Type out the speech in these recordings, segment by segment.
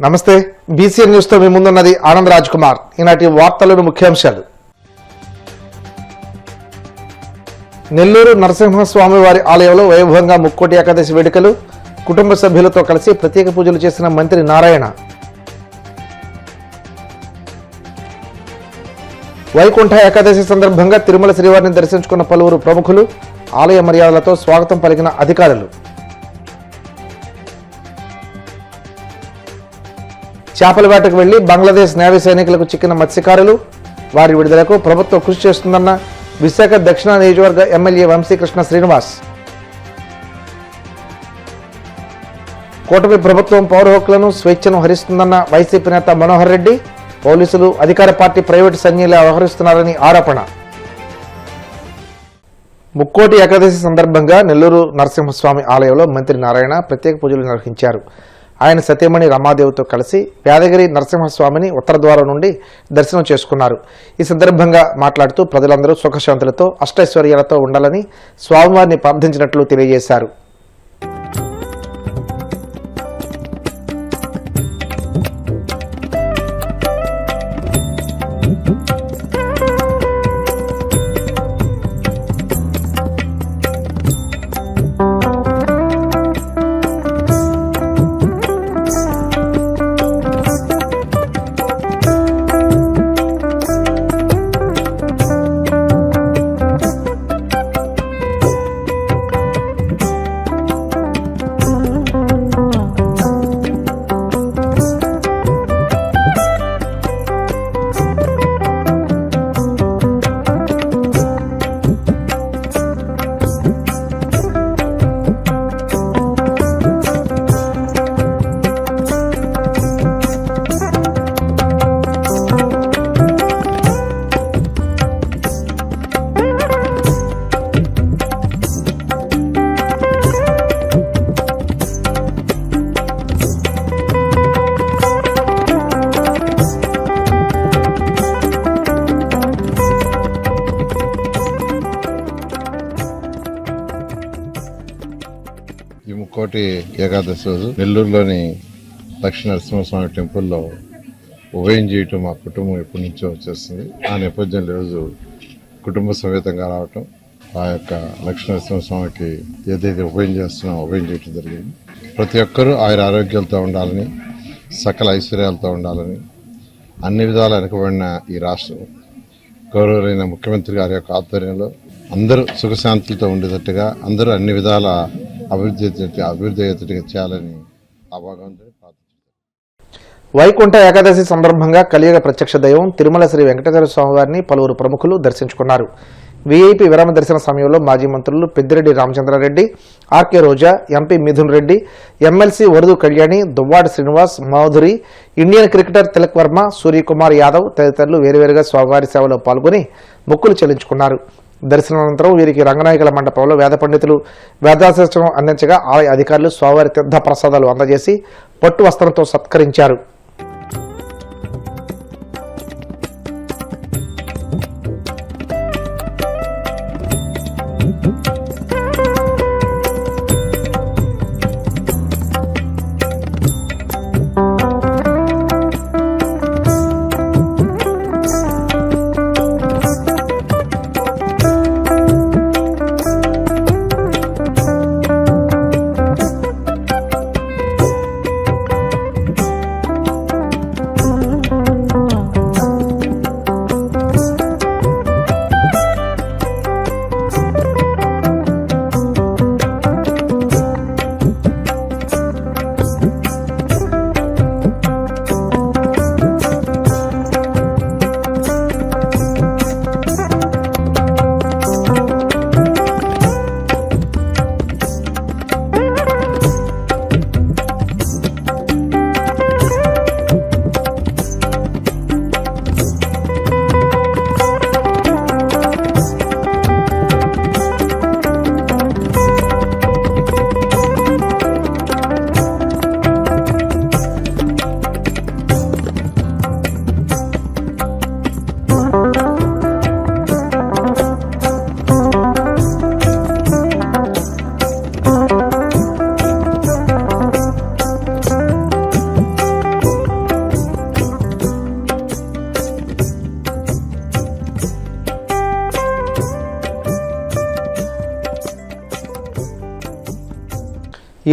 నమస్తే BCN news తో మీ ముందున్నది ఆనంద్ రాజ్ కుమార్. ఈనాటి వార్తలను ముఖ్యాంశాలు. నెల్లూరు నరసింహస్వామి వారి ఆలయంలో వైభవంగా ముక్కోటి ఏకాదశి వేడుకలు. కుటుంబ సభ్యులతో కలిసి ప్రత్యేక పూజలు చేసిన మంత్రి నారాయణ. వైకుంఠ ఏకాదశి సందర్భంగా తిరుమల శ్రీవారిని దర్శించుకున్న పలువురు ప్రముఖులు. ఆలయ మర్యాదలతో స్వాగతం పలికిన అధికారులు. చేపల వేటకు వెళ్లి బంగ్లాదేశ్ నేవీ సైనికులకు చిక్కిన మత్స్యకారులు. వారి విడుదలకు ప్రభుత్వం కృషి చేస్తుందన్న విశాఖ దక్షిణ నియోజకవర్గ ఎమ్మెల్యే వంశీకృష్ణ శ్రీనివాస్. కూటమి ప్రభుత్వం పౌర హక్కులను స్వేచ్ఛను హరిస్తుందన్న వైసీపీ నేత మనోహర్ రెడ్డి. పోలీసులు అధికార పార్టీ ప్రైవేటు సైన్యంలా వ్యవహరిస్తున్నారని ఆరోపణ. ముక్కోటి ఏకాదశి సందర్భంగా నెల్లూరు నరసింహస్వామి ఆలయంలో మంత్రి నారాయణ ప్రత్యేక పూజలు నిర్వహించారు. ఆయన సతీమణి రమాదేవితో కలిసి యాదగిరి నరసింహస్వామిని ఉత్తర ద్వారం నుండి దర్శనం చేసుకున్నారు. ఈ సందర్భంగా మాట్లాడుతూ ప్రజలందరూ సుఖశాంతులతో అష్టైశ్వర్యాలతో ఉండాలని స్వామివారిని ప్రార్థించినట్లు తెలియజేశారు. ఈ ముక్కోటి ఏకాదశి రోజు నెల్లూరులోని లక్ష్మీ నరసింహస్వామి టెంపుల్లో ఉభయం చేయటం మా కుటుంబం ఎప్పటి నుంచో వచ్చేస్తుంది. ఆ నేపథ్యంలో ఈరోజు కుటుంబ సమేతంగా రావటం, ఆ యొక్క లక్ష్మీ నరసింహస్వామికి ఏదైతే ఉభయం చేస్తున్నామో ఉభయం చేయటం జరిగింది. ప్రతి ఒక్కరూ ఆయన ఆరోగ్యాలతో ఉండాలని, సకల ఐశ్వర్యాలతో ఉండాలని, అన్ని విధాలు వెనుకబడిన ఈ రాష్ట్రం గౌరవరైన ముఖ్యమంత్రి గారి యొక్క ఆధ్వర్యంలో అందరూ సుఖశాంతులతో ఉండేటట్టుగా, అందరూ అన్ని విధాల అభివృద్ధి అయ్యేటట్టుగా చేయాలని ఆ భగవంతుని ప్రార్థించారు. వైకుంఠ ఏకాదశి సందర్భంగా కలియుగ ప్రత్యక్ష దైవం తిరుమల శ్రీ వెంకటేశ్వర స్వామి వారిని పలువురు ప్రముఖులు దర్శించుకున్నారు. వీఐపీ విరామ దర్శన సమయంలో మాజీ మంత్రులు Peddireddy Ramachandrareddy, RK Roja, MP Mithun Reddy, MLC Varudu Kalyani, Duvvada Srinivas, Madhuri, Indian cricketer Tilak Varma, Suryakumar Yadav తదితరులు వేరువేరుగా స్వామివారి సేవలో పాల్గొని మొక్కులు చెల్లించుకున్నారు. దర్శనానంతరం వీరికి రంగనాయకుల మండపంలో వేద పండితులు వేదాశిష్టం అందించగా ఆలయ అధికారులు స్వామివారి తీర్థ ప్రసాదాలు అందజేసి పట్టు వస్త్రంతో సత్కరించారు.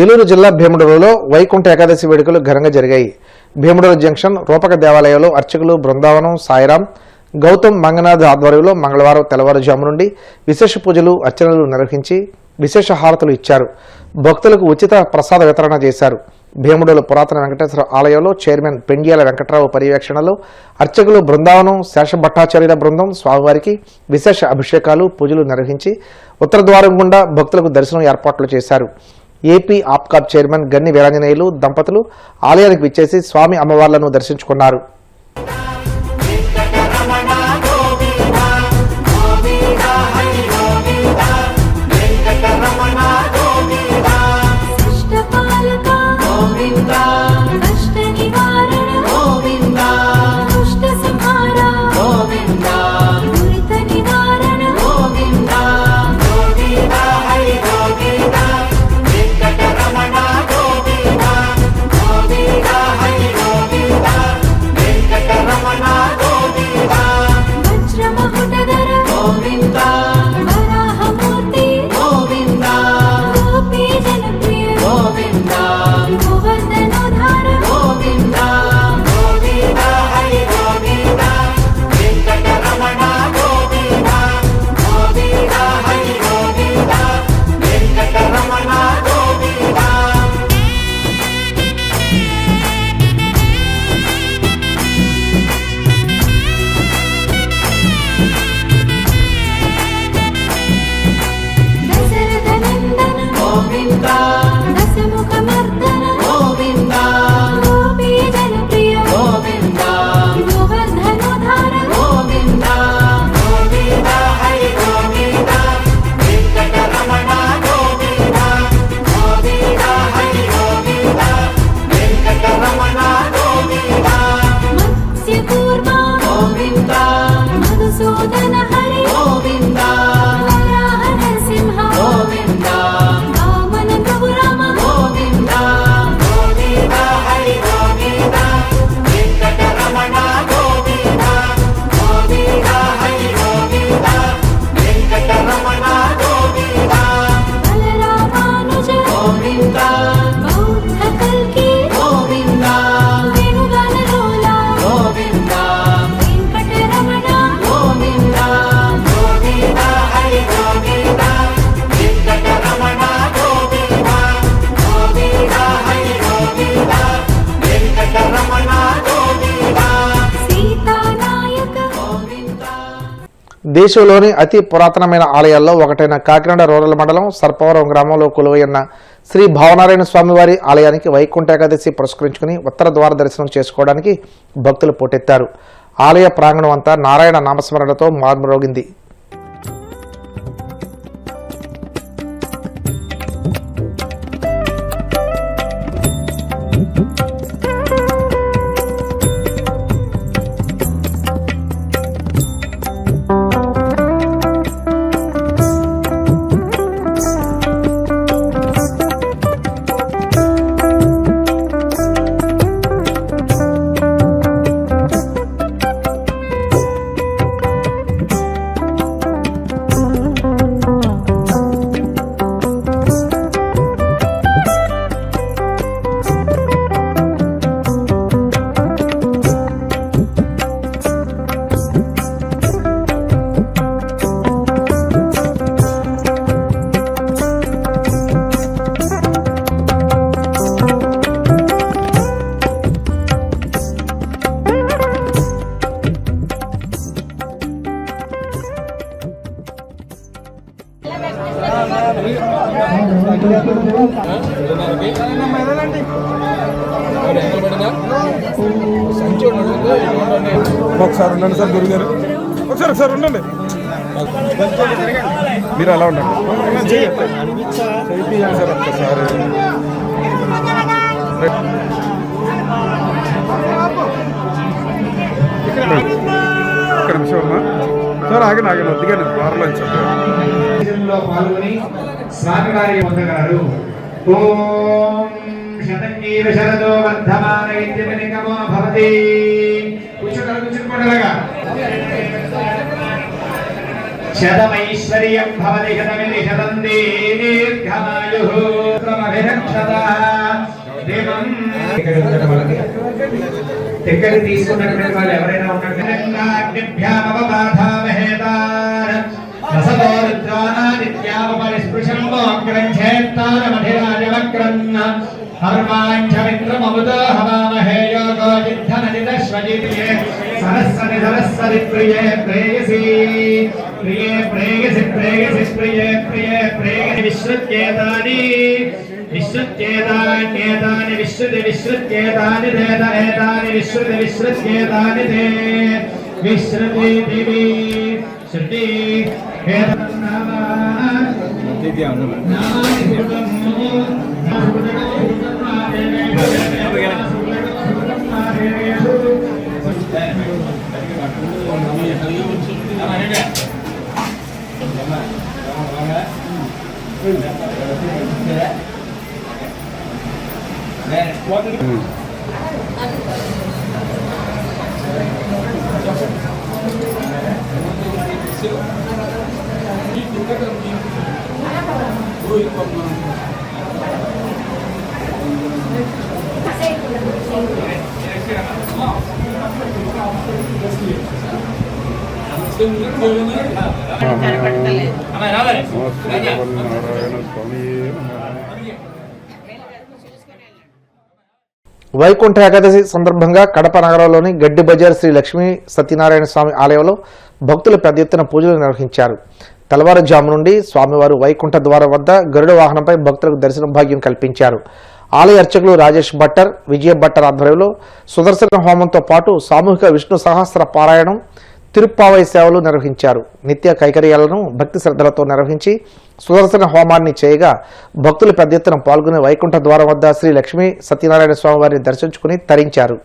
ఏలూరు జిల్లా భీముడలో వైకుంఠ ఏకాదశి వేడుకలు ఘనంగా జరిగాయి. భీముడల జంక్షన్ రూపక దేవాలయంలో అర్చకులు బృందావనం సాయిరాం గౌతమ్ మంగనాథ్ ఆధ్వర్యంలో మంగళవారం తెల్లవారుజాము నుండి విశేష పూజలు అర్చనలు నిర్వహించి విశేష హారతులు ఇచ్చారు. భక్తులకు ఉచిత ప్రసాద వితరణ చేశారు. భీముడోలు పురాతన వెంకటేశ్వర ఆలయంలో చైర్మన్ పెండ్యాల వెంకట్రావు పర్యవేక్షణలో అర్చకులు బృందావనం శేషభట్టాచార్యుల బృందం స్వామివారికి విశేష అభిషేకాలు పూజలు నిర్వహించి ఉత్తర ద్వారం గుండా భక్తులకు దర్శనం ఏర్పాట్లు చేశారు. ఏపీ ఆప్కాబ్ చైర్మన్ గన్ని వీరాంజనేయులు దంపతులు ఆలయానికి విచ్చేసి స్వామి అమ్మవార్లను దర్శించుకున్నారు. దేశంలోని అతి పురాతనమైన ఆలయాల్లో ఒకటైన కాకినాడ రూరల్ మండలం సర్పవరం గ్రామంలో కొలువైన శ్రీ భావనారాయణ స్వామివారి ఆలయానికి వైకుంఠ ఏకాదశి పురస్కరించుకుని ఉత్తర ద్వార దర్శనం చేసుకోవడానికి భక్తులు పోటెత్తారు. ఆలయ ప్రాంగణం అంతా నారాయణ నామస్మరణతో మార్మరోగింది. ఒకసారి ఉండండి సార్ గురుగారు, ఒకసారి ఉండండి, మీరు అలా ఉండండి చేయించాలి సార్ ఒక్కసారి. ఒక్క నిమిషం అమ్మా సార్, ఆగండి వద్దుగానే ద్వారంలో పాల్గొని స్వామివారి పొందగలరు. ఓం శతంజీవ శరదో వర్ధమాన ఇత్యనికమో భవతి. కూర్చోగలగా శతమైశ్వర్యం భవతి శతమితి శతం దీర్ఘమాయుః క్రమవిరక్షతః దేవం టికెట్ తీసుకున్నటువంటి వాళ్ళు ఎవరైనా ఉన్నట్లయితే రసదోరుద్రానాదిత్యాపరిస్పృశం మోగ్రంఛేత్తారమధిరాజవక్రన్న హర్వాంఛమిత్రమముదో హవామహే యోగో జిద్ధనజిదశ్వజిత్యే సరస్వతి సరస్వతి ప్రియే ప్రేయసి ప్రియే ప్రేయసి ప్రేయసి ప్రియే ప్రియే ప్రేయసి విశ్రుత్యేతాని విశ్రుత్యేతాన్యేతాని విశ్రుతి విశ్రుత్యేతాని దేత ఏతాని విశ్రుతి విశ్రుత్యేతాని దే విశ్రుతి దివి శృతి వైకుంఠ ఏకాదశి సందర్భంగా కడప నగరంలోని గడ్డి బజార్ శ్రీ లక్ష్మీ సత్యనారాయణ స్వామి ఆలయంలో భక్తులు పెద్ద ఎత్తున పూజలు నిర్వహించారు. తెల్లవారుజాము నుండి స్వామివారు వైకుంఠ ద్వారం వద్ద గరుడ వాహనంపై భక్తులకు దర్శన భాగ్యం కల్పించారు. ఆలయ అర్చకులు రాజేష్ భట్టర్, విజయ భట్టర్ ఆధ్వర్యంలో సుదర్శన హోమంతో పాటు సామూహిక విష్ణు సహస్ర పారాయణం, తిరుప్పావై సేవలు నిర్వహించారు. నిత్య కైకర్యాలను భక్తి శ్రద్ధలతో నిర్వహించి సుదర్శన హోమాన్ని చేయగా భక్తులు పెద్ద ఎత్తున పాల్గొని వైకుంఠ ద్వారం వద్ద శ్రీ లక్ష్మీ సత్యనారాయణ స్వామి వారిని దర్శించుకుని తరించారు.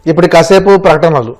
ఇప్పుడు కాసేపు ప్రకటనలు.